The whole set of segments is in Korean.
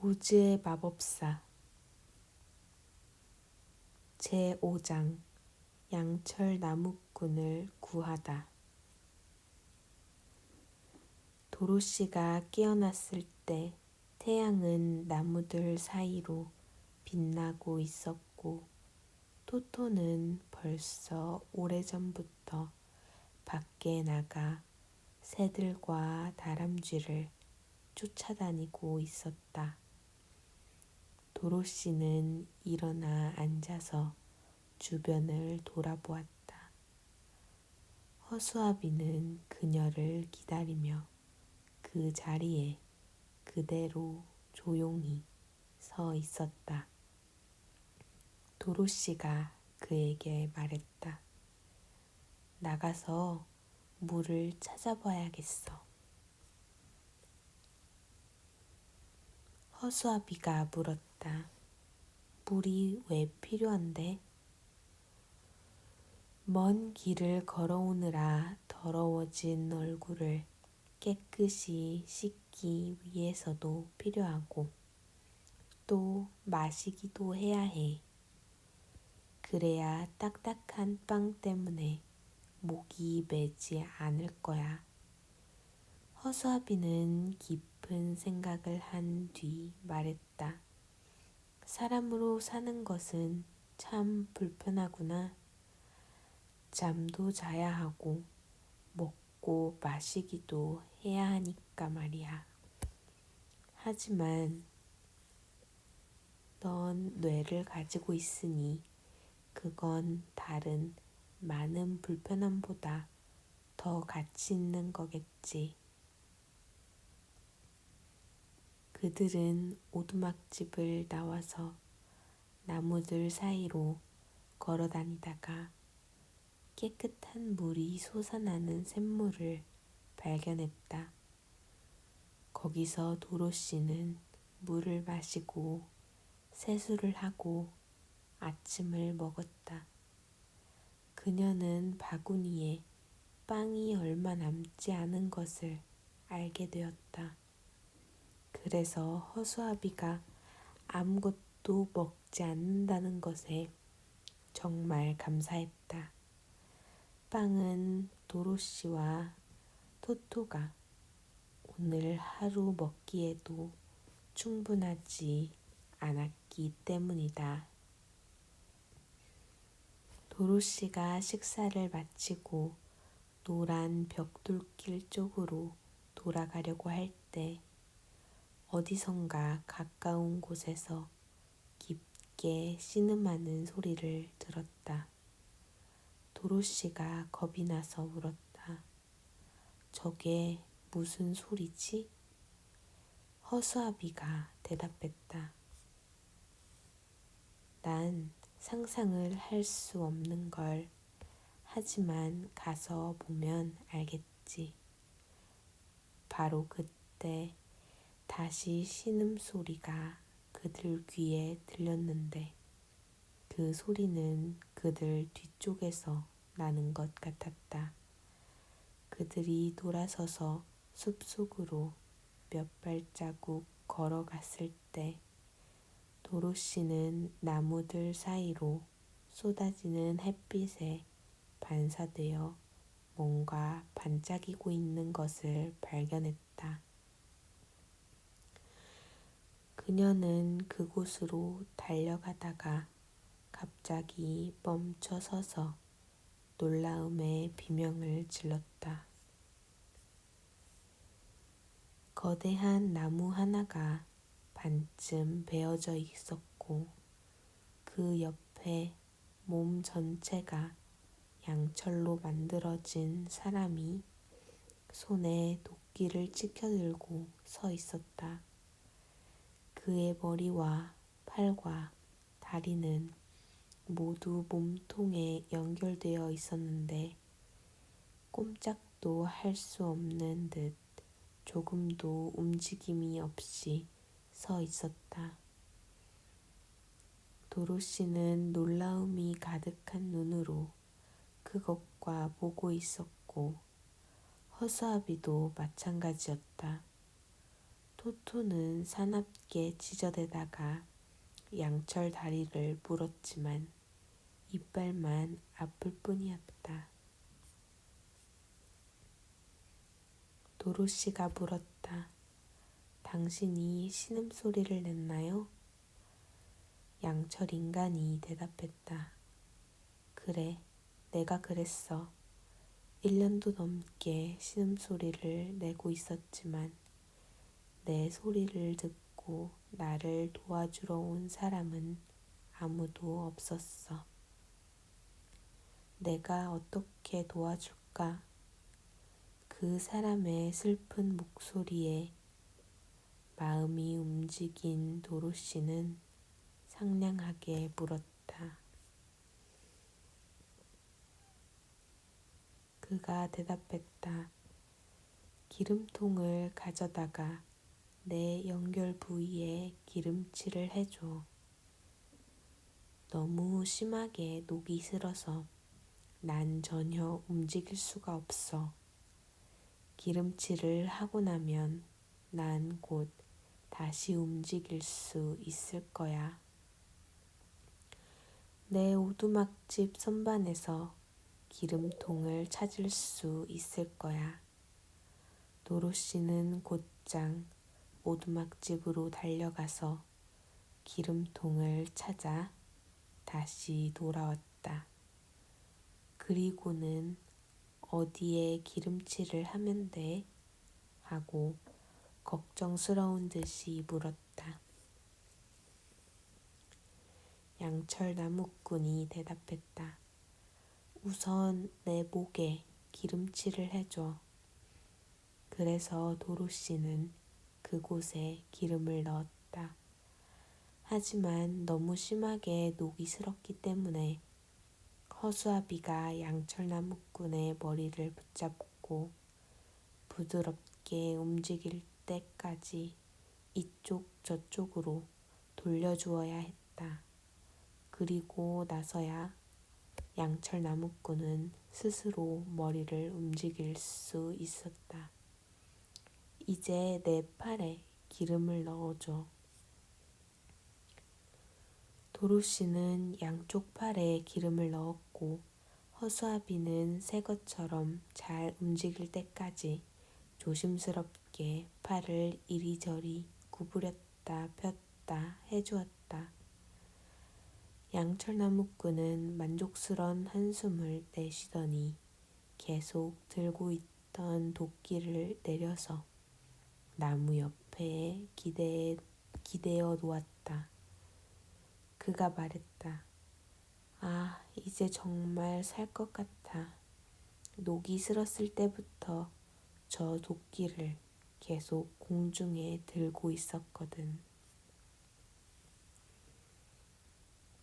오즈의 마법사 제5장 양철 나무꾼을 구하다. 도로시가 깨어났을 때 태양은 나무들 사이로 빛나고 있었고 토토는 벌써 오래전부터 밖에 나가 새들과 다람쥐를 쫓아다니고 있었다. 도로시는 일어나 앉아서 주변을 돌아보았다. 허수아비는 그녀를 기다리며 그 자리에 그대로 조용히 서 있었다. 도로시가 그에게 말했다. 나가서 물을 찾아봐야겠어. 허수아비가 물었다. 물이 왜 필요한데? 먼 길을 걸어오느라 더러워진 얼굴을 깨끗이 씻기 위해서도 필요하고 또 마시기도 해야 해. 그래야 딱딱한 빵 때문에 목이 메지 않을 거야. 허수아비는 깊은 생각을 한 뒤 말했다. 사람으로 사는 것은 참 불편하구나. 잠도 자야 하고 먹고 마시기도 해야 하니까 말이야. 하지만 넌 뇌를 가지고 있으니 그건 다른 많은 불편함보다 더 가치 있는 거겠지. 그들은 오두막집을 나와서 나무들 사이로 걸어 다니다가 깨끗한 물이 솟아나는 샘물을 발견했다. 거기서 도로시는 물을 마시고 세수를 하고 아침을 먹었다. 그녀는 바구니에 빵이 얼마 남지 않은 것을 알게 되었다. 그래서 허수아비가 아무것도 먹지 않는다는 것에 정말 감사했다. 빵은 도로시와 토토가 오늘 하루 먹기에도 충분하지 않았기 때문이다. 도로시가 식사를 마치고 노란 벽돌길 쪽으로 돌아가려고 할 때 어디선가 가까운 곳에서 깊게 신음하는 소리를 들었다. 도로시가 겁이 나서 물었다. 저게 무슨 소리지? 허수아비가 대답했다. 난 상상을 할 수 없는 걸. 하지만 가서 보면 알겠지. 바로 그때 다시 신음소리가 그들 귀에 들렸는데 그 소리는 그들 뒤쪽에서 나는 것 같았다. 그들이 돌아서서 숲속으로 몇 발자국 걸어갔을 때 도로시는 나무들 사이로 쏟아지는 햇빛에 반사되어 뭔가 반짝이고 있는 것을 발견했다. 그녀는 그곳으로 달려가다가 갑자기 멈춰 서서 놀라움에 비명을 질렀다. 거대한 나무 하나가 반쯤 베어져 있었고 그 옆에 몸 전체가 양철로 만들어진 사람이 손에 도끼를 치켜들고 서 있었다. 그의 머리와 팔과 다리는 모두 몸통에 연결되어 있었는데 꼼짝도 할 수 없는 듯 조금도 움직임이 없이 서 있었다. 도로시는 놀라움이 가득한 눈으로 그것과 보고 있었고 허수아비도 마찬가지였다. 토토는 사납게 지저대다가 양철 다리를 물었지만 이빨만 아플 뿐이었다. 도로시가 물었다. 당신이 신음소리를 냈나요? 양철 인간이 대답했다. 그래, 내가 그랬어. 1년도 넘게 신음소리를 내고 있었지만 내 소리를 듣고 나를 도와주러 온 사람은 아무도 없었어. 내가 어떻게 도와줄까? 그 사람의 슬픈 목소리에 마음이 움직인 도로시는 상냥하게 물었다. 그가 대답했다. 기름통을 가져다가 내 연결 부위에 기름칠을 해줘. 너무 심하게 녹이 슬어서 난 전혀 움직일 수가 없어. 기름칠을 하고 나면 난 곧 다시 움직일 수 있을 거야. 내 오두막집 선반에서 기름통을 찾을 수 있을 거야. 도로시는 곧장 오두막집으로 달려가서 기름통을 찾아 다시 돌아왔다. 그리고는 어디에 기름칠을 하면 돼? 하고 걱정스러운 듯이 물었다. 양철 나무꾼이 대답했다. 우선 내 목에 기름칠을 해줘. 그래서 도로시는 그곳에 기름을 넣었다. 하지만 너무 심하게 녹이 슬었기 때문에 허수아비가 양철 나무꾼의 머리를 붙잡고 부드럽게 움직일 때까지 이쪽 저쪽으로 돌려주어야 했다. 그리고 나서야 양철 나무꾼은 스스로 머리를 움직일 수 있었다. 이제 내 팔에 기름을 넣어줘. 도로시는 양쪽 팔에 기름을 넣었고 허수아비는 새 것처럼 잘 움직일 때까지 조심스럽게 팔을 이리저리 구부렸다 폈다 해주었다. 양철 나무꾼은 만족스런 한숨을 내쉬더니 계속 들고 있던 도끼를 내려서 나무 옆에 기대어 놓았다. 그가 말했다. 아, 이제 정말 살 것 같아. 녹이 슬었을 때부터 저 도끼를 계속 공중에 들고 있었거든.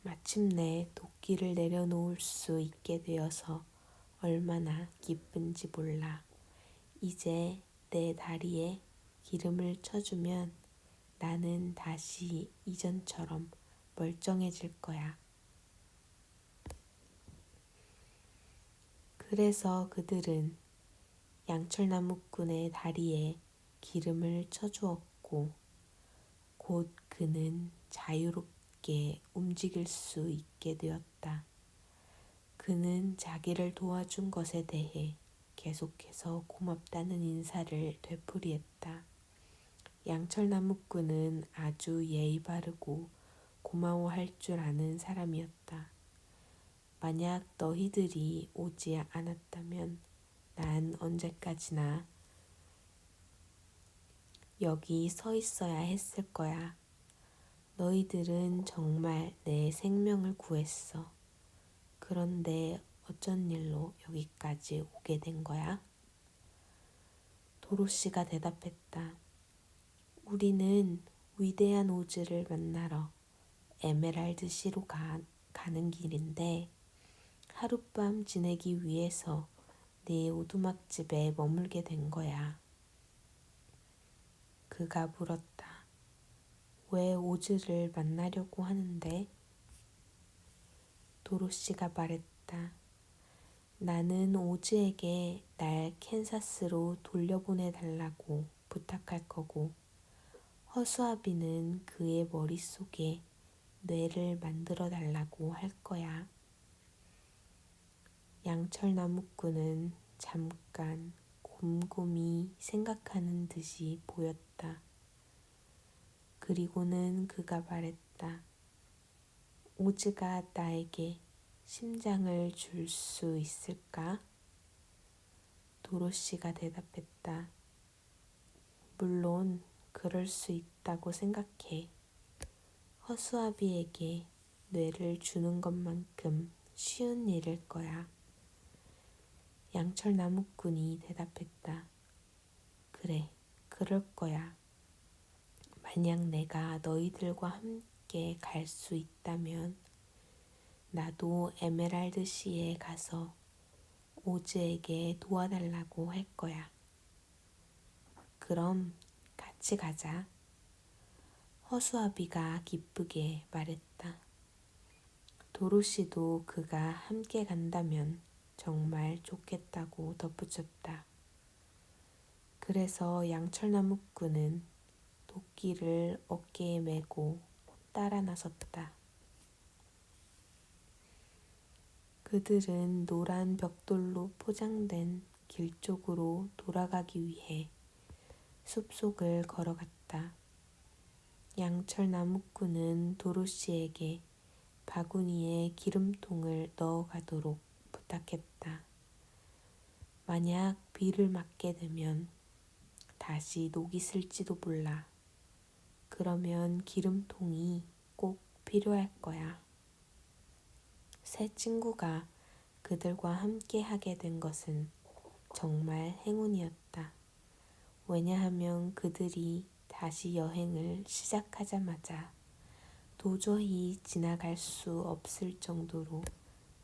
마침내 도끼를 내려놓을 수 있게 되어서 얼마나 기쁜지 몰라. 이제 내 다리에 기름을 쳐주면 나는 다시 이전처럼 멀쩡해질 거야. 그래서 그들은 양철나무꾼의 다리에 기름을 쳐주었고 곧 그는 자유롭게 움직일 수 있게 되었다. 그는 자기를 도와준 것에 대해 계속해서 고맙다는 인사를 되풀이했다. 양철나무꾼은 아주 예의 바르고 고마워할 줄 아는 사람이었다. 만약 너희들이 오지 않았다면 난 언제까지나 여기 서 있어야 했을 거야. 너희들은 정말 내 생명을 구했어. 그런데 어쩐 일로 여기까지 오게 된 거야? 도로시가 대답했다. 우리는 위대한 오즈를 만나러 에메랄드시로 가는 길인데 하룻밤 지내기 위해서 네 오두막집에 머물게 된 거야. 그가 물었다. 왜 오즈를 만나려고 하는데? 도로시가 말했다. 나는 오즈에게 날 캔사스로 돌려보내달라고 부탁할 거고 허수아비는 그의 머릿속에 뇌를 만들어 달라고 할 거야. 양철나무꾼은 잠깐 곰곰이 생각하는 듯이 보였다. 그리고는 그가 말했다. 오즈가 나에게 심장을 줄 수 있을까? 도로시가 대답했다. 물론 그럴 수 있다고 생각해. 허수아비에게 뇌를 주는 것만큼 쉬운 일일 거야. 양철나무꾼이 대답했다. 그래, 그럴 거야. 만약 내가 너희들과 함께 갈 수 있다면 나도 에메랄드시에 가서 오즈에게 도와달라고 할 거야. 그럼 같이 가자. 허수아비가 기쁘게 말했다. 도로시도 그가 함께 간다면 정말 좋겠다고 덧붙였다. 그래서 양철나무꾼은 도끼를 어깨에 메고 따라 나섰다. 그들은 노란 벽돌로 포장된 길 쪽으로 돌아가기 위해 숲속을 걸어갔다. 양철나무꾼은 도로시에게 바구니에 기름통을 넣어가도록 부탁했다. 만약 비를 맞게 되면 다시 녹이 슬지도 몰라. 그러면 기름통이 꼭 필요할 거야. 새 친구가 그들과 함께 하게 된 것은 정말 행운이었다. 왜냐하면 그들이 다시 여행을 시작하자마자 도저히 지나갈 수 없을 정도로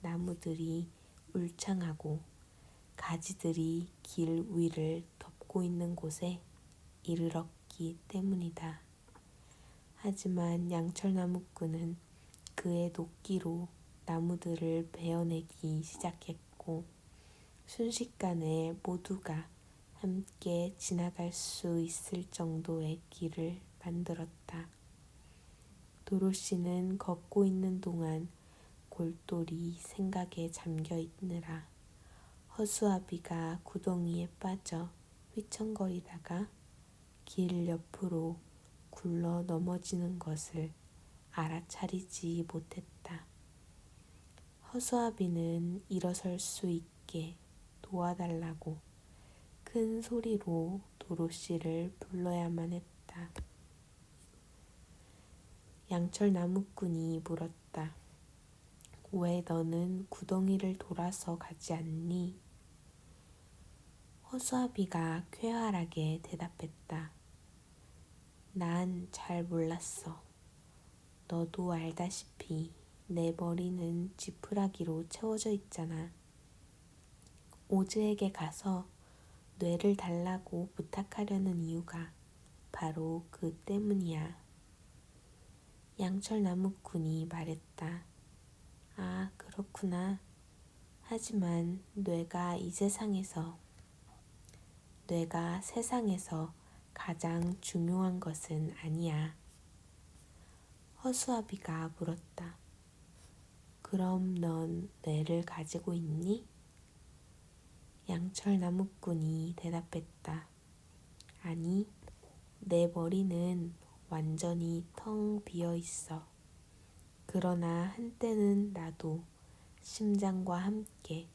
나무들이 울창하고 가지들이 길 위를 덮고 있는 곳에 이르렀기 때문이다. 하지만 양철나무꾼은 그의 도끼로 나무들을 베어내기 시작했고 순식간에 모두가 함께 지나갈 수 있을 정도의 길을 만들었다. 도로시는 걷고 있는 동안 골똘히 생각에 잠겨 있느라 허수아비가 구덩이에 빠져 휘청거리다가 길 옆으로 굴러 넘어지는 것을 알아차리지 못했다. 허수아비는 일어설 수 있게 도와달라고 큰 소리로 도로시를 불러야만 했다. 양철나무꾼이 물었다. 왜 너는 구덩이를 돌아서 가지 않니? 허수아비가 쾌활하게 대답했다. 난 잘 몰랐어. 너도 알다시피 내 머리는 지푸라기로 채워져 있잖아. 오즈에게 가서 뇌를 달라고 부탁하려는 이유가 바로 그 때문이야. 양철나무꾼이 말했다. 아, 그렇구나. 하지만 뇌가 세상에서 가장 중요한 것은 아니야. 허수아비가 물었다. 그럼 넌 뇌를 가지고 있니? 양철나무꾼이 대답했다. 아니, 내 머리는 완전히 텅 비어 있어. 그러나 한때는 나도 심장과 함께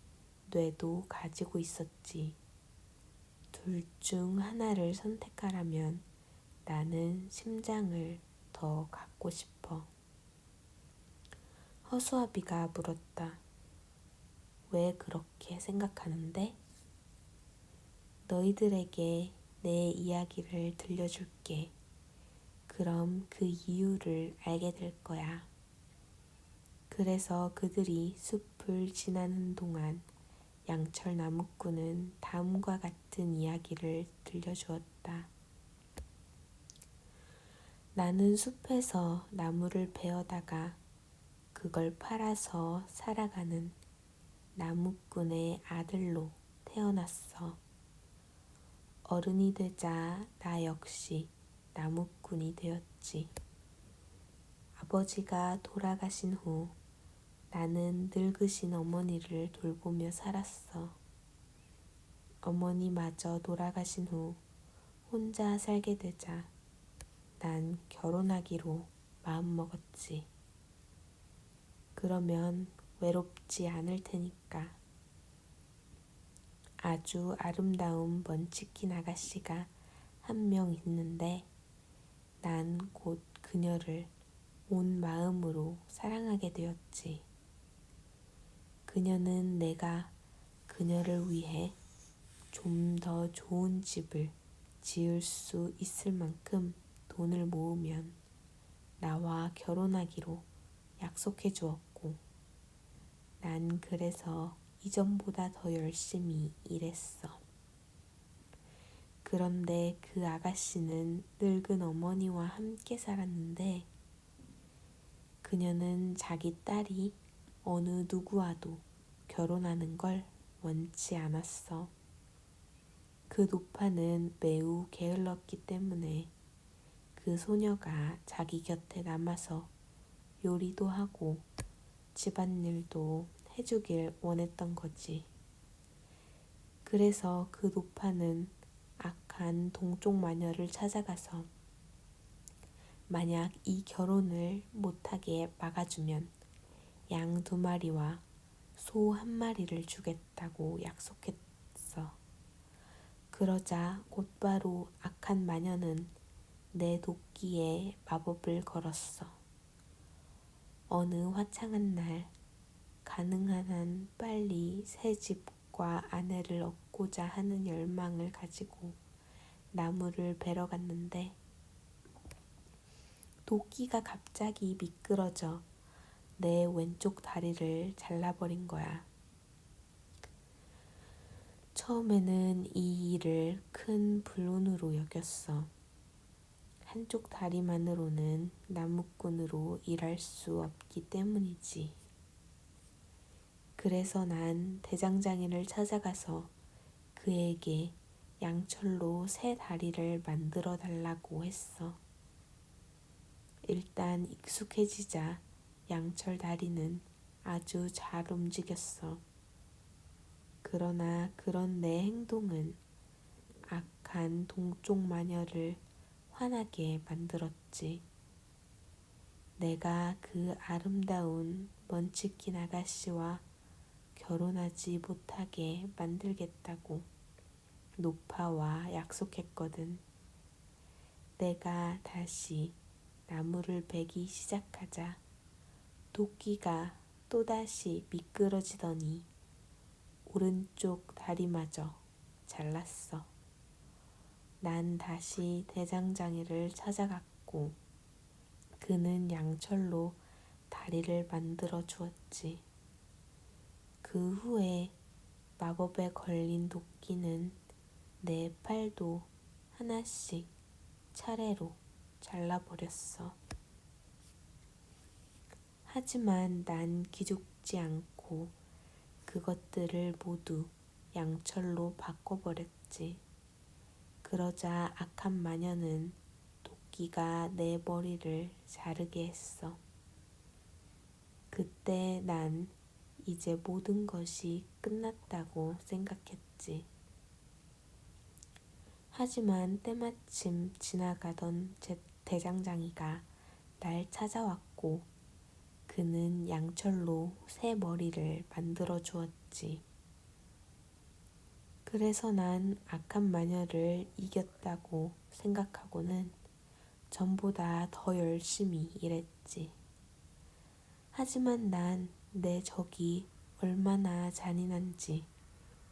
뇌도 가지고 있었지. 둘 중 하나를 선택하라면 나는 심장을 더 갖고 싶어. 허수아비가 물었다. 왜 그렇게 생각하는데? 너희들에게 내 이야기를 들려줄게. 그럼 그 이유를 알게 될 거야. 그래서 그들이 숲을 지나는 동안 양철나무꾼은 다음과 같은 이야기를 들려주었다. 나는 숲에서 나무를 베어다가 그걸 팔아서 살아가는 나무꾼의 아들로 태어났어. 어른이 되자 나 역시 나무꾼이 되었지. 아버지가 돌아가신 후 나는 늙으신 어머니를 돌보며 살았어. 어머니마저 돌아가신 후 혼자 살게 되자 난 결혼하기로 마음먹었지. 그러면 외롭지 않을 테니까. 아주 아름다운 먼치킨 아가씨가 한 명 있는데 난 곧 그녀를 온 마음으로 사랑하게 되었지. 그녀는 내가 그녀를 위해 좀 더 좋은 집을 지을 수 있을 만큼 돈을 모으면 나와 결혼하기로 약속해 주었고, 난 그래서 이전보다 더 열심히 일했어. 그런데 그 아가씨는 늙은 어머니와 함께 살았는데 그녀는 자기 딸이 어느 누구와도 결혼하는 걸 원치 않았어. 그 노파는 매우 게을렀기 때문에 그 소녀가 자기 곁에 남아서 요리도 하고 집안일도 해주길 원했던 거지. 그래서 그 노파는 악한 동쪽 마녀를 찾아가서 만약 이 결혼을 못하게 막아주면 양 2마리와 소 1마리를 주겠다고 약속했어. 그러자 곧바로 악한 마녀는 내 도끼에 마법을 걸었어. 어느 화창한 날 가능한 한 빨리 새 집과 아내를 얻고자 하는 열망을 가지고 나무를 베러 갔는데 도끼가 갑자기 미끄러져 내 왼쪽 다리를 잘라버린 거야. 처음에는 이 일을 큰 불운으로 여겼어. 한쪽 다리만으로는 나무꾼으로 일할 수 없기 때문이지. 그래서 난 대장장이를 찾아가서 그에게 양철로 새 다리를 만들어 달라고 했어. 일단 익숙해지자 양철 다리는 아주 잘 움직였어. 그러나 그런 내 행동은 악한 동쪽 마녀를 화나게 만들었지. 내가 그 아름다운 먼치킨 아가씨와 결혼하지 못하게 만들겠다고 노파와 약속했거든. 내가 다시 나무를 베기 시작하자 도끼가 또다시 미끄러지더니 오른쪽 다리마저 잘랐어. 난 다시 대장장이를 찾아갔고 그는 양철로 다리를 만들어 주었지. 그 후에 마법에 걸린 도끼는 내 팔도 하나씩 차례로 잘라버렸어. 하지만 난 기죽지 않고 그것들을 모두 양철로 바꿔버렸지. 그러자 악한 마녀는 도끼가 내 머리를 자르게 했어. 그때 난 이제 모든 것이 끝났다고 생각했지. 하지만 때마침 지나가던 제 대장장이가 날 찾아왔고 그는 양철로 새 머리를 만들어 주었지. 그래서 난 악한 마녀를 이겼다고 생각하고는 전보다 더 열심히 일했지. 하지만 난 내 적이 얼마나 잔인한지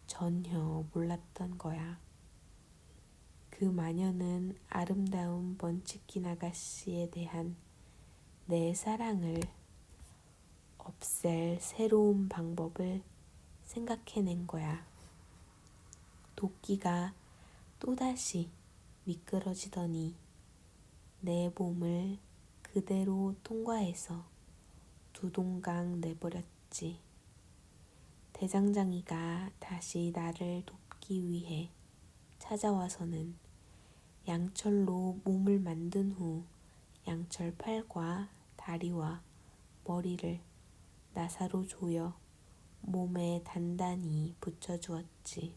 전혀 몰랐던 거야. 그 마녀는 아름다운 먼치킨 아가씨에 대한 내 사랑을 없앨 새로운 방법을 생각해낸 거야. 도끼가 또다시 미끄러지더니 내 몸을 그대로 통과해서 두동강 내버렸지. 대장장이가 다시 나를 돕기 위해 찾아와서는 양철로 몸을 만든 후 양철 팔과 다리와 머리를 나사로 조여 몸에 단단히 붙여주었지.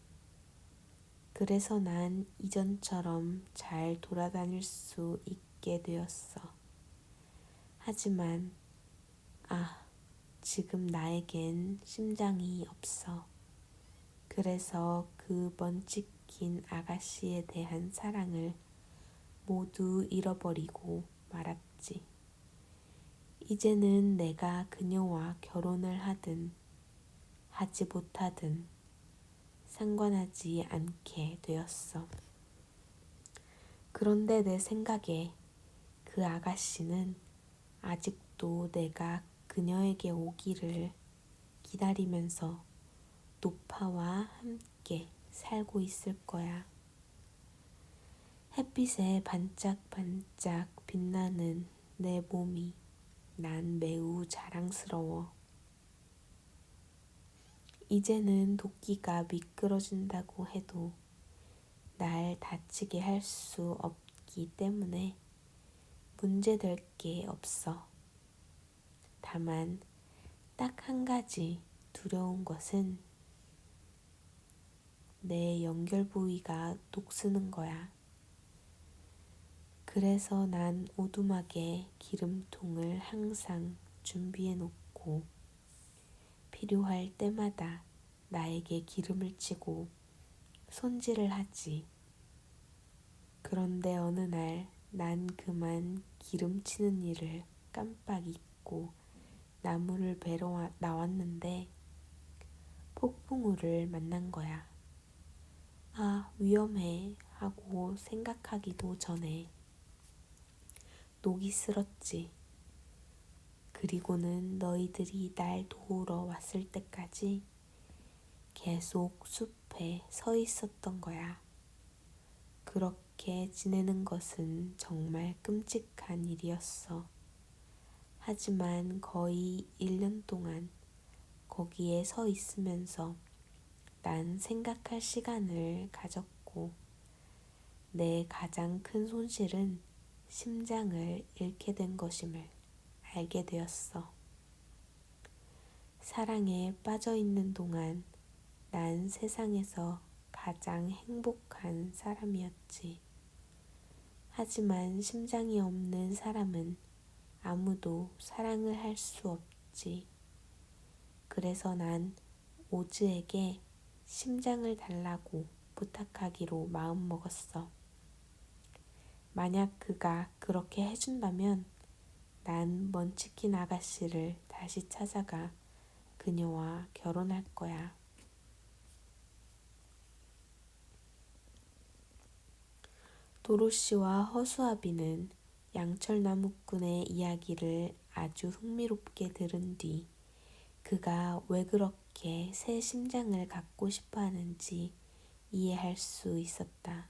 그래서 난 이전처럼 잘 돌아다닐 수 있게 되었어. 하지만 지금 나에겐 심장이 없어. 그래서 그 먼치킨 아가씨에 대한 사랑을 모두 잃어버리고 말았지. 이제는 내가 그녀와 결혼을 하든 하지 못하든 상관하지 않게 되었어. 그런데 내 생각에 그 아가씨는 아직도 내가 그녀에게 오기를 기다리면서 노파와 함께 살고 있을 거야. 햇빛에 반짝반짝 빛나는 내 몸이 난 매우 자랑스러워. 이제는 도끼가 미끄러진다고 해도 날 다치게 할 수 없기 때문에 문제될 게 없어. 다만 딱 한 가지 두려운 것은 내 연결 부위가 녹쓰는 거야. 그래서 난 오두막에 기름통을 항상 준비해 놓고 필요할 때마다 나에게 기름을 치고 손질을 하지. 그런데 어느 날 난 그만 기름치는 일을 깜빡 잊고 나무를 베러 나왔는데 폭풍우를 만난 거야. 위험해 하고 생각하기도 전에 녹이 슬었지. 그리고는 너희들이 날 도우러 왔을 때까지 계속 숲에 서 있었던 거야. 그렇게 지내는 것은 정말 끔찍한 일이었어. 하지만 거의 1년 동안 거기에 서 있으면서 난 생각할 시간을 가졌고 내 가장 큰 손실은 심장을 잃게 된 것임을 알게 되었어. 사랑에 빠져 있는 동안 난 세상에서 가장 행복한 사람이었지. 하지만 심장이 없는 사람은 아무도 사랑을 할 수 없지. 그래서 난 오즈에게 심장을 달라고 부탁하기로 마음먹었어. 만약 그가 그렇게 해준다면 난 먼치킨 아가씨를 다시 찾아가 그녀와 결혼할 거야. 도로시와 허수아비는 양철나무꾼의 이야기를 아주 흥미롭게 들은 뒤 그가 왜 그렇게 새 심장을 갖고 싶어 하는지 이해할 수 있었다.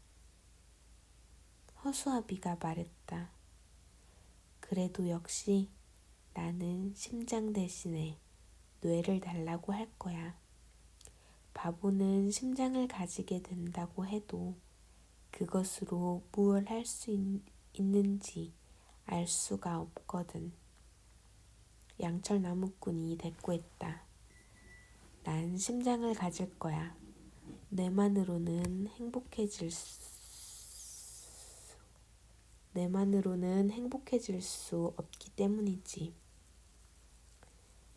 허수아비가 말했다. 그래도 역시 나는 심장 대신에 뇌를 달라고 할 거야. 바보는 심장을 가지게 된다고 해도 그것으로 무엇을 할 수 있는지 알 수가 없거든. 양철나무꾼이 대꾸했다. 난 심장을 가질 거야. 뇌만으로는 행복해질 수 없기 때문이지.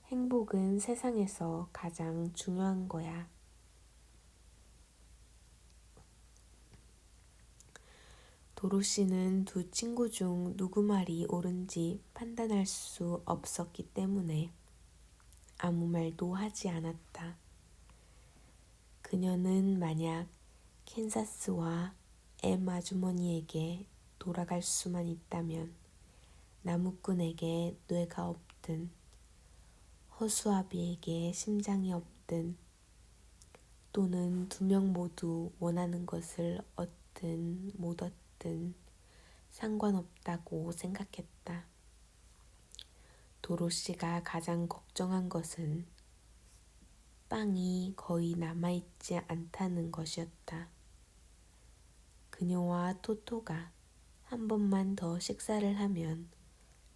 행복은 세상에서 가장 중요한 거야. 도로시는 두 친구 중 누구 말이 옳은지 판단할 수 없었기 때문에 아무 말도 하지 않았다. 그녀는 만약 캔사스와 엠 아주머니에게 돌아갈 수만 있다면 나무꾼에게 뇌가 없든 허수아비에게 심장이 없든 또는 두 명 모두 원하는 것을 얻든 못 얻든 상관없다고 생각했다. 도로시가 가장 걱정한 것은 빵이 거의 남아있지 않다는 것이었다. 그녀와 토토가 한 번만 더 식사를 하면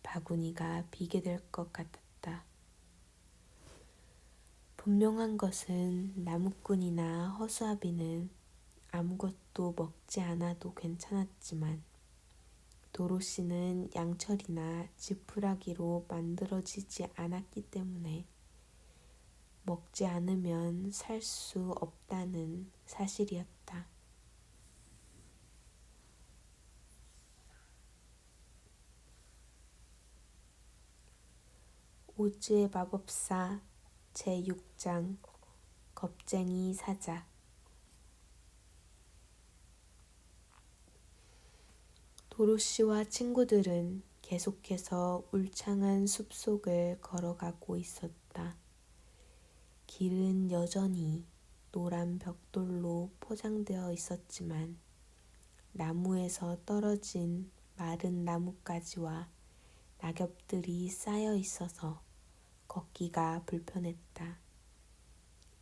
바구니가 비게 될 것 같았다. 분명한 것은 나무꾼이나 허수아비는 아무것도 먹지 않아도 괜찮았지만 도로시는 양철이나 지푸라기로 만들어지지 않았기 때문에 먹지 않으면 살 수 없다는 사실이었다. 오즈의 마법사 제6장 겁쟁이 사자. 도로시와 친구들은 계속해서 울창한 숲속을 걸어가고 있었다. 길은 여전히 노란 벽돌로 포장되어 있었지만 나무에서 떨어진 마른 나뭇가지와 낙엽들이 쌓여 있어서 걷기가 불편했다.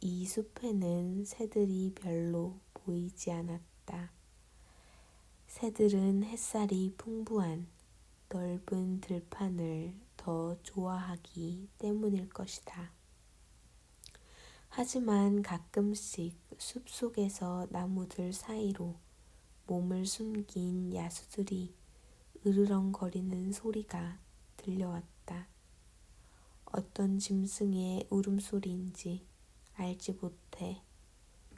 이 숲에는 새들이 별로 보이지 않았다. 새들은 햇살이 풍부한 넓은 들판을 더 좋아하기 때문일 것이다. 하지만 가끔씩 숲속에서 나무들 사이로 몸을 숨긴 야수들이 으르렁거리는 소리가 들려왔다. 어떤 짐승의 울음소리인지 알지 못해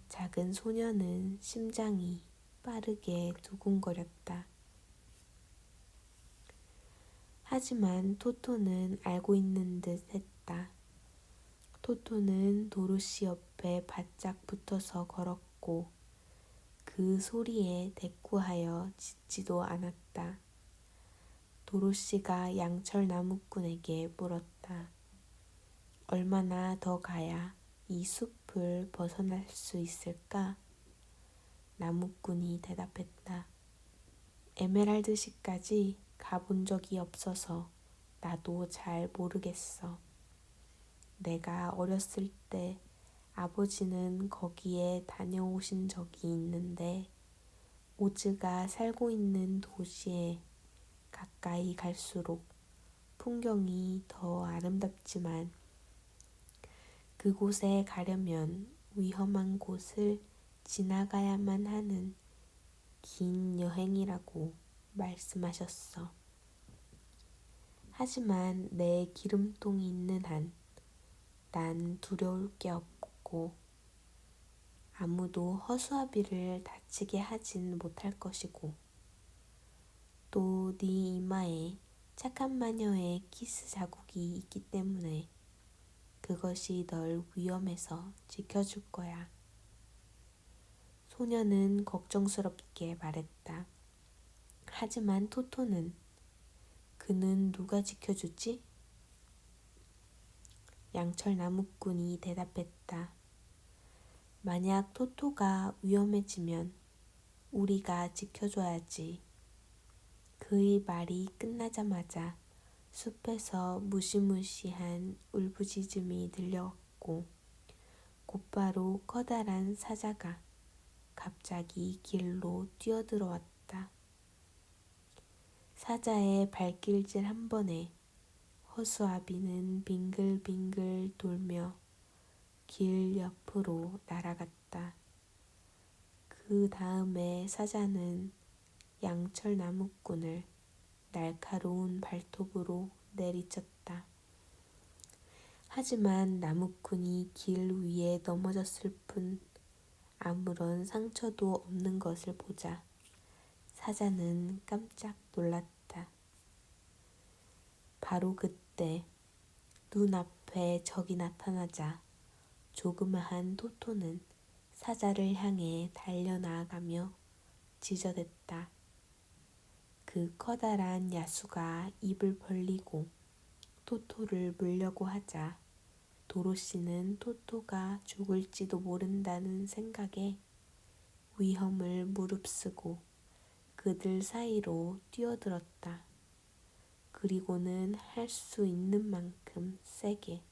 작은 소녀는 심장이 빠르게 두근거렸다. 하지만 토토는 알고 있는 듯 했다. 토토는 도로시 옆에 바짝 붙어서 걸었고 그 소리에 대꾸하여 짖지도 않았다. 도로시가 양철 나무꾼에게 물었다. 얼마나 더 가야 이 숲을 벗어날 수 있을까? 나무꾼이 대답했다. 에메랄드시까지 가본 적이 없어서 나도 잘 모르겠어. 내가 어렸을 때 아버지는 거기에 다녀오신 적이 있는데 오즈가 살고 있는 도시에 가까이 갈수록 풍경이 더 아름답지만 그곳에 가려면 위험한 곳을 지나가야만 하는 긴 여행이라고 말씀하셨어. 하지만 내 기름통이 있는 한 난 두려울 게 없고 아무도 허수아비를 다치게 하진 못할 것이고 또 네 이마에 착한 마녀의 키스 자국이 있기 때문에 그것이 널 위험에서 지켜줄 거야. 소녀는 걱정스럽게 말했다. 하지만 토토는 그는 누가 지켜주지? 양철 나무꾼이 대답했다. 만약 토토가 위험해지면 우리가 지켜줘야지. 그의 말이 끝나자마자 숲에서 무시무시한 울부짖음이 들려왔고 곧바로 커다란 사자가 갑자기 길로 뛰어들어왔다. 사자의 발길질 한 번에 허수아비는 빙글빙글 돌며 길 옆으로 날아갔다. 그 다음에 사자는 양철 나무꾼을 날카로운 발톱으로 내리쳤다. 하지만 나무꾼이 길 위에 넘어졌을 뿐 아무런 상처도 없는 것을 보자 사자는 깜짝 놀랐다. 바로 그때 눈앞에 적이 나타나자 조그마한 토토는 사자를 향해 달려나가며 지저댔다. 그 커다란 야수가 입을 벌리고 토토를 물려고 하자 도로시는 토토가 죽을지도 모른다는 생각에 위험을 무릅쓰고 그들 사이로 뛰어들었다. 그리고는 할 수 있는 만큼 세게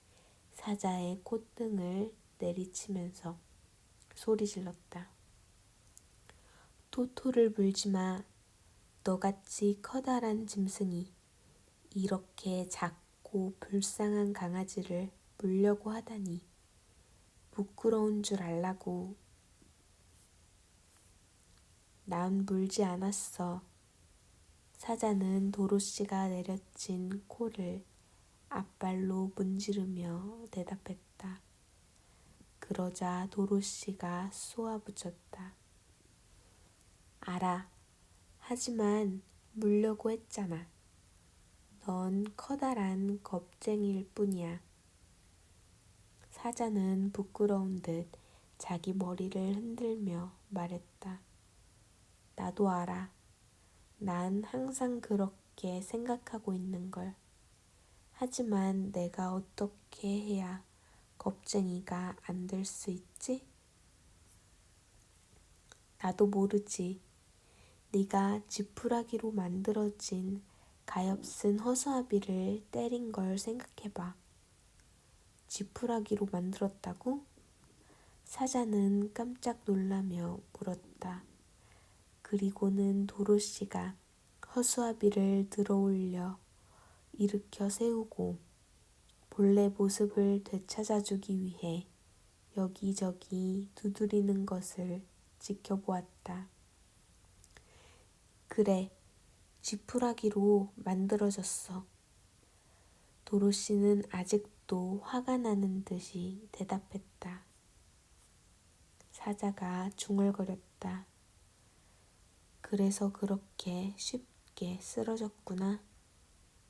사자의 콧등을 내리치면서 소리질렀다. 토토를 물지 마. 너같이 커다란 짐승이 이렇게 작고 불쌍한 강아지를 물려고 하다니 부끄러운 줄 알라고. 난 물지 않았어. 사자는 도로시가 내려친 코를 앞발로 문지르며 대답했다. 그러자 도로시가 쏘아붙였다. 알아. 하지만 물려고 했잖아. 넌 커다란 겁쟁이일 뿐이야. 사자는 부끄러운 듯 자기 머리를 흔들며 말했다. 나도 알아. 난 항상 그렇게 생각하고 있는걸. 하지만 내가 어떻게 해야 겁쟁이가 안 될 수 있지? 나도 모르지. 네가 지푸라기로 만들어진 가엾은 허수아비를 때린 걸 생각해봐. 지푸라기로 만들었다고? 사자는 깜짝 놀라며 물었다. 그리고는 도로시가 허수아비를 들어올려 일으켜 세우고 본래 모습을 되찾아주기 위해 여기저기 두드리는 것을 지켜보았다. 그래, 지푸라기로 만들어졌어. 도로시는 아직도 화가 나는 듯이 대답했다. 사자가 중얼거렸다. 그래서 그렇게 쉽게 쓰러졌구나.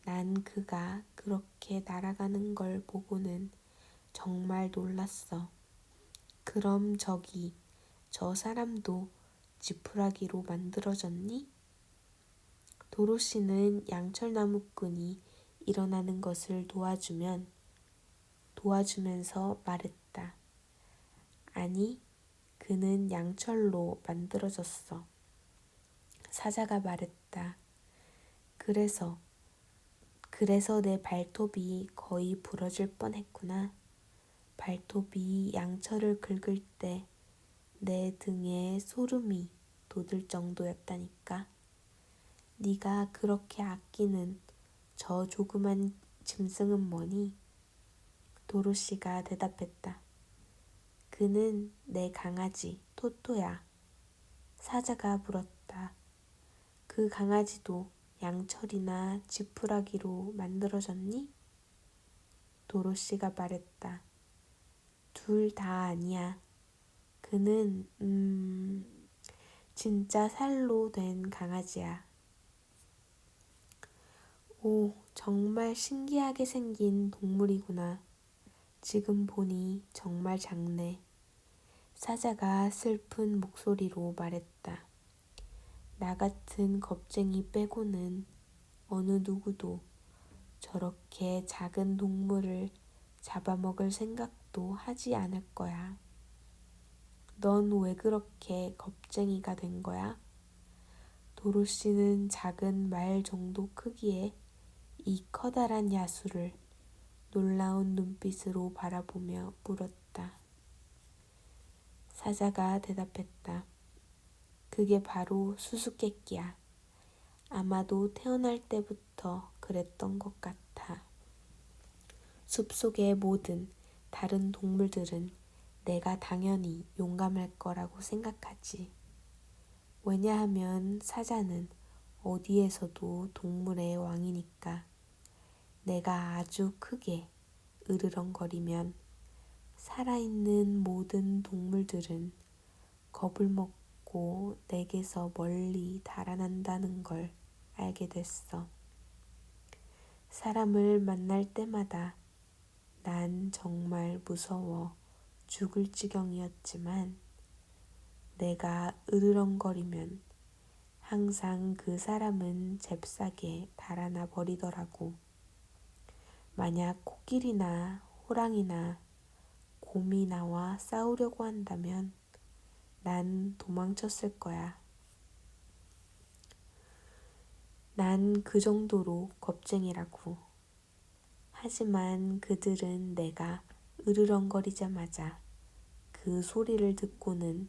난 그가 그렇게 날아가는 걸 보고는 정말 놀랐어. 그럼 저 사람도 지푸라기로 만들어졌니? 도로시는 양철나무꾼이 일어나는 것을 도와주면서 말했다. 아니, 그는 양철로 만들어졌어. 사자가 말했다. 그래서 내 발톱이 거의 부러질 뻔했구나. 발톱이 양철을 긁을 때 내 등에 소름이 돋을 정도였다니까. 네가 그렇게 아끼는 저 조그만 짐승은 뭐니? 도로시가 대답했다. 그는 내 강아지 토토야. 사자가 물었다. 그 강아지도 양철이나 지푸라기로 만들어졌니? 도로시가 말했다. 둘 다 아니야. 그는 진짜 살로 된 강아지야. 오, 정말 신기하게 생긴 동물이구나. 지금 보니 정말 작네. 사자가 슬픈 목소리로 말했다. 나 같은 겁쟁이 빼고는 어느 누구도 저렇게 작은 동물을 잡아먹을 생각도 하지 않을 거야. 넌 왜 그렇게 겁쟁이가 된 거야? 도로시는 작은 말 정도 크기의 이 커다란 야수를 놀라운 눈빛으로 바라보며 물었다. 사자가 대답했다. 그게 바로 수수께끼야. 아마도 태어날 때부터 그랬던 것 같아. 숲속의 모든 다른 동물들은 내가 당연히 용감할 거라고 생각하지. 왜냐하면 사자는 어디에서도 동물의 왕이니까. 내가 아주 크게 으르렁거리면 살아있는 모든 동물들은 겁을 먹고 내게서 멀리 달아난다는 걸 알게 됐어. 사람을 만날 때마다 난 정말 무서워 죽을 지경이었지만 내가 으르렁거리면 항상 그 사람은 잽싸게 달아나 버리더라고. 만약 코끼리나 호랑이나 곰이 나와 싸우려고 한다면 난 도망쳤을 거야. 난 그 정도로 겁쟁이라고. 하지만 그들은 내가 으르렁거리자마자 그 소리를 듣고는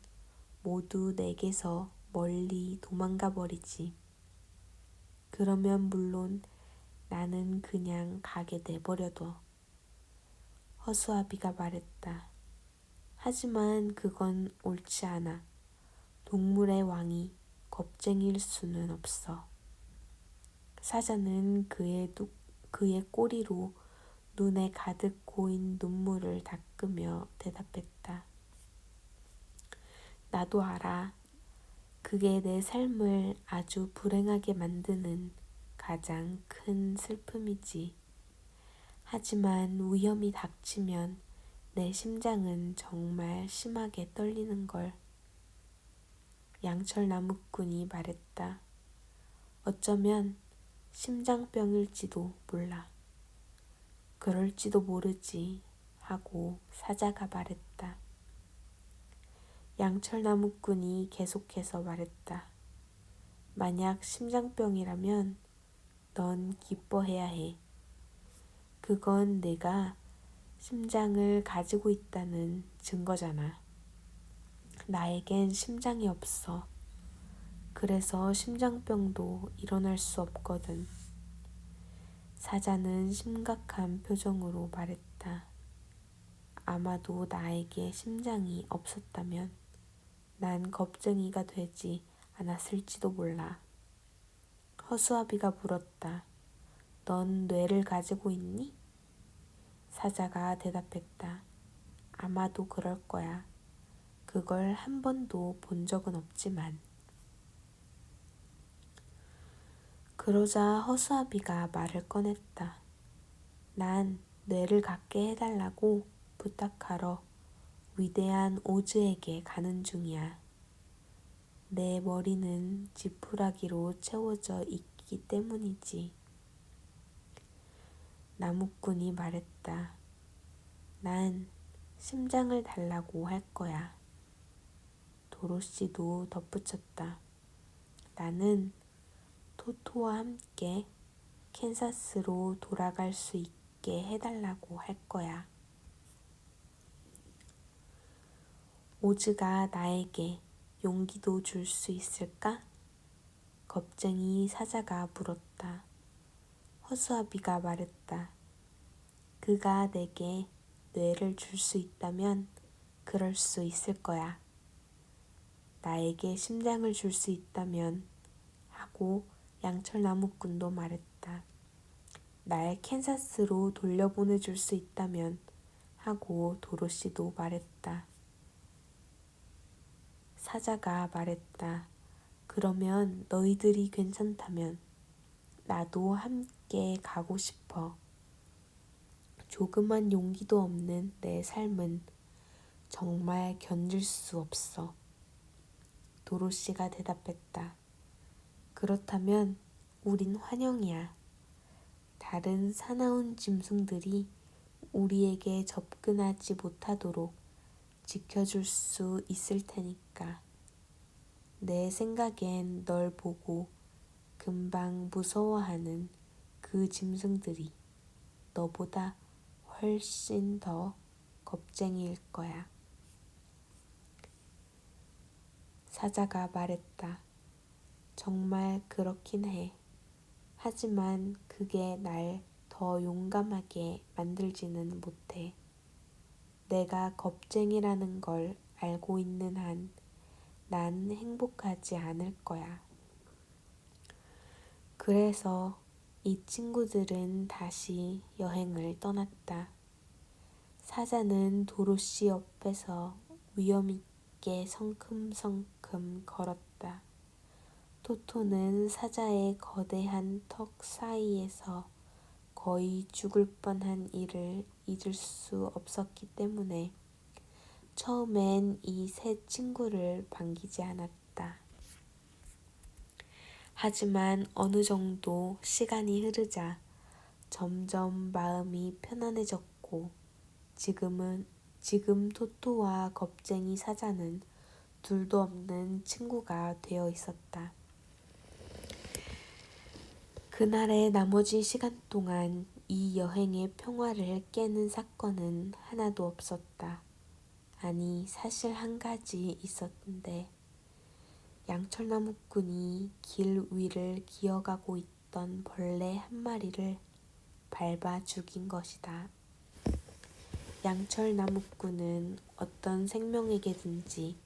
모두 내게서 멀리 도망가 버리지. 그러면 물론 나는 그냥 가게 내버려둬. 허수아비가 말했다. 하지만 그건 옳지 않아. 동물의 왕이 겁쟁이일 수는 없어. 사자는 그의 꼬리로 눈에 가득 고인 눈물을 닦으며 대답했다. 나도 알아. 그게 내 삶을 아주 불행하게 만드는 가장 큰 슬픔이지. 하지만 위험이 닥치면 내 심장은 정말 심하게 떨리는걸. 양철 나무꾼이 말했다. 어쩌면 심장병일지도 몰라. 그럴지도 모르지 하고 사자가 말했다. 양철 나무꾼이 계속해서 말했다. 만약 심장병이라면 넌 기뻐해야 해. 그건 내가 심장을 가지고 있다는 증거잖아. 나에겐 심장이 없어. 그래서 심장병도 일어날 수 없거든. 사자는 심각한 표정으로 말했다. 아마도 나에게 심장이 없었다면 난 겁쟁이가 되지 않았을지도 몰라. 허수아비가 물었다. 넌 뇌를 가지고 있니? 사자가 대답했다. 아마도 그럴 거야. 그걸 한 번도 본 적은 없지만. 그러자 허수아비가 말을 꺼냈다. 난 뇌를 갖게 해달라고 부탁하러 위대한 오즈에게 가는 중이야. 내 머리는 지푸라기로 채워져 있기 때문이지. 나무꾼이 말했다. 난 심장을 달라고 할 거야. 도로시도 덧붙였다. 나는 토토와 함께 캔사스로 돌아갈 수 있게 해달라고 할 거야. 오즈가 나에게 용기도 줄 수 있을까? 겁쟁이 사자가 물었다. 허수아비가 말했다. 그가 내게 뇌를 줄 수 있다면 그럴 수 있을 거야. 나에게 심장을 줄 수 있다면 하고 양철 나무꾼도 말했다. 날 캔사스로 돌려보내줄 수 있다면 하고 도로시도 말했다. 사자가 말했다. 그러면 너희들이 괜찮다면 나도 함께 가고 싶어. 조그만 용기도 없는 내 삶은 정말 견딜 수 없어. 도로시가 대답했다. 그렇다면 우린 환영이야. 다른 사나운 짐승들이 우리에게 접근하지 못하도록 지켜줄 수 있을 테니까. 내 생각엔 널 보고 금방 무서워하는 그 짐승들이 너보다 훨씬 더 겁쟁이일 거야. 사자가 말했다. 정말 그렇긴 해. 하지만 그게 날 더 용감하게 만들지는 못해. 내가 겁쟁이라는 걸 알고 있는 한 난 행복하지 않을 거야. 그래서 이 친구들은 다시 여행을 떠났다. 사자는 도로시 옆에서 위험 있게 성큼성큼 걸었다. 토토는 사자의 거대한 턱 사이에서 거의 죽을 뻔한 일을 잊을 수 없었기 때문에 처음엔 이 새 친구를 반기지 않았다. 하지만 어느 정도 시간이 흐르자 점점 마음이 편안해졌고 지금 토토와 겁쟁이 사자는 둘도 없는 친구가 되어 있었다. 그날의 나머지 시간 동안 이 여행의 평화를 깨는 사건은 하나도 없었다. 아니, 사실 한 가지 있었는데 양철나무꾼이 길 위를 기어가고 있던 벌레 한 마리를 밟아 죽인 것이다. 양철나무꾼은 어떤 생명에게든지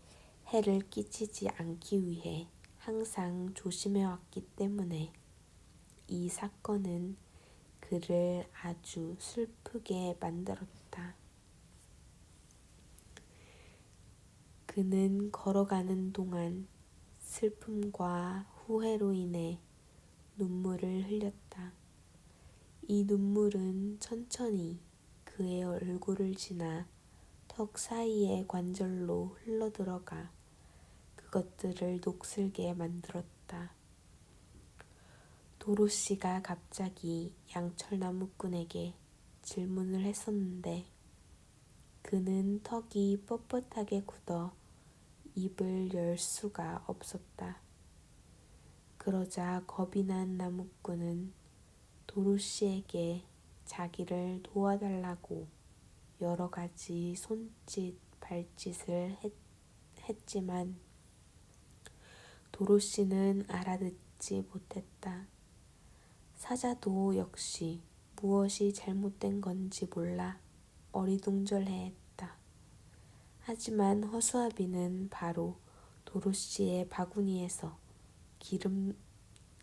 해를 끼치지 않기 위해 항상 조심해왔기 때문에 이 사건은 그를 아주 슬프게 만들었다. 그는 걸어가는 동안 슬픔과 후회로 인해 눈물을 흘렸다. 이 눈물은 천천히 그의 얼굴을 지나 턱 사이의 관절로 흘러들어가 그것들을 녹슬게 만들었다. 도로시가 갑자기 양철나무꾼에게 질문을 했었는데 그는 턱이 뻣뻣하게 굳어 입을 열 수가 없었다. 그러자 겁이 난 나무꾼은 도로시에게 자기를 도와달라고 여러 가지 손짓, 발짓을 했지만 도로시는 알아듣지 못했다. 사자도 역시 무엇이 잘못된 건지 몰라 어리둥절해했다. 하지만 허수아비는 바로 도로시의 바구니에서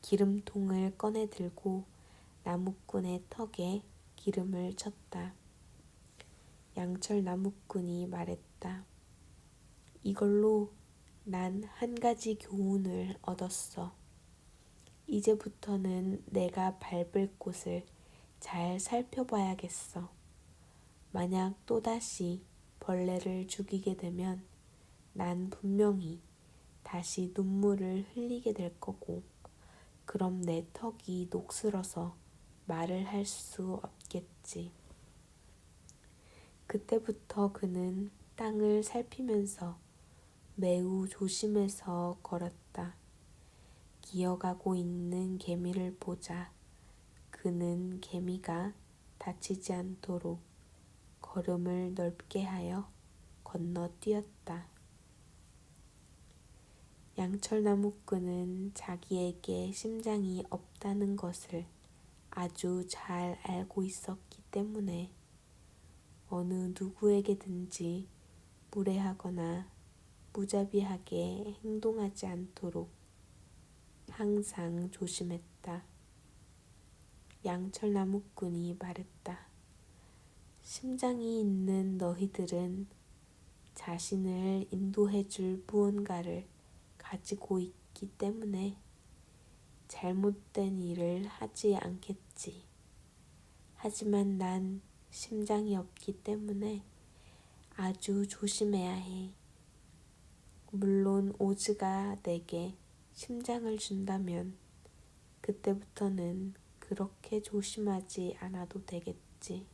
기름통을 꺼내 들고 나무꾼의 턱에 기름을 쳤다. 양철나무꾼이 말했다. 이걸로 난 한 가지 교훈을 얻었어. 이제부터는 내가 밟을 곳을 잘 살펴봐야겠어. 만약 또다시 벌레를 죽이게 되면 난 분명히 다시 눈물을 흘리게 될 거고 그럼 내 턱이 녹슬어서 말을 할 수 없겠지. 그때부터 그는 땅을 살피면서 매우 조심해서 걸었다. 기어가고 있는 개미를 보자 그는 개미가 다치지 않도록 걸음을 넓게 하여 건너뛰었다. 양철나무꾼은 자기에게 심장이 없다는 것을 아주 잘 알고 있었기 때문에 어느 누구에게든지 무례하거나 무자비하게 행동하지 않도록 항상 조심했다. 양철나무꾼이 말했다. 심장이 있는 너희들은 자신을 인도해줄 무언가를 가지고 있기 때문에 잘못된 일을 하지 않겠지. 하지만 난 심장이 없기 때문에 아주 조심해야 해. 물론 오즈가 내게 심장을 준다면 그때부터는 그렇게 조심하지 않아도 되겠지.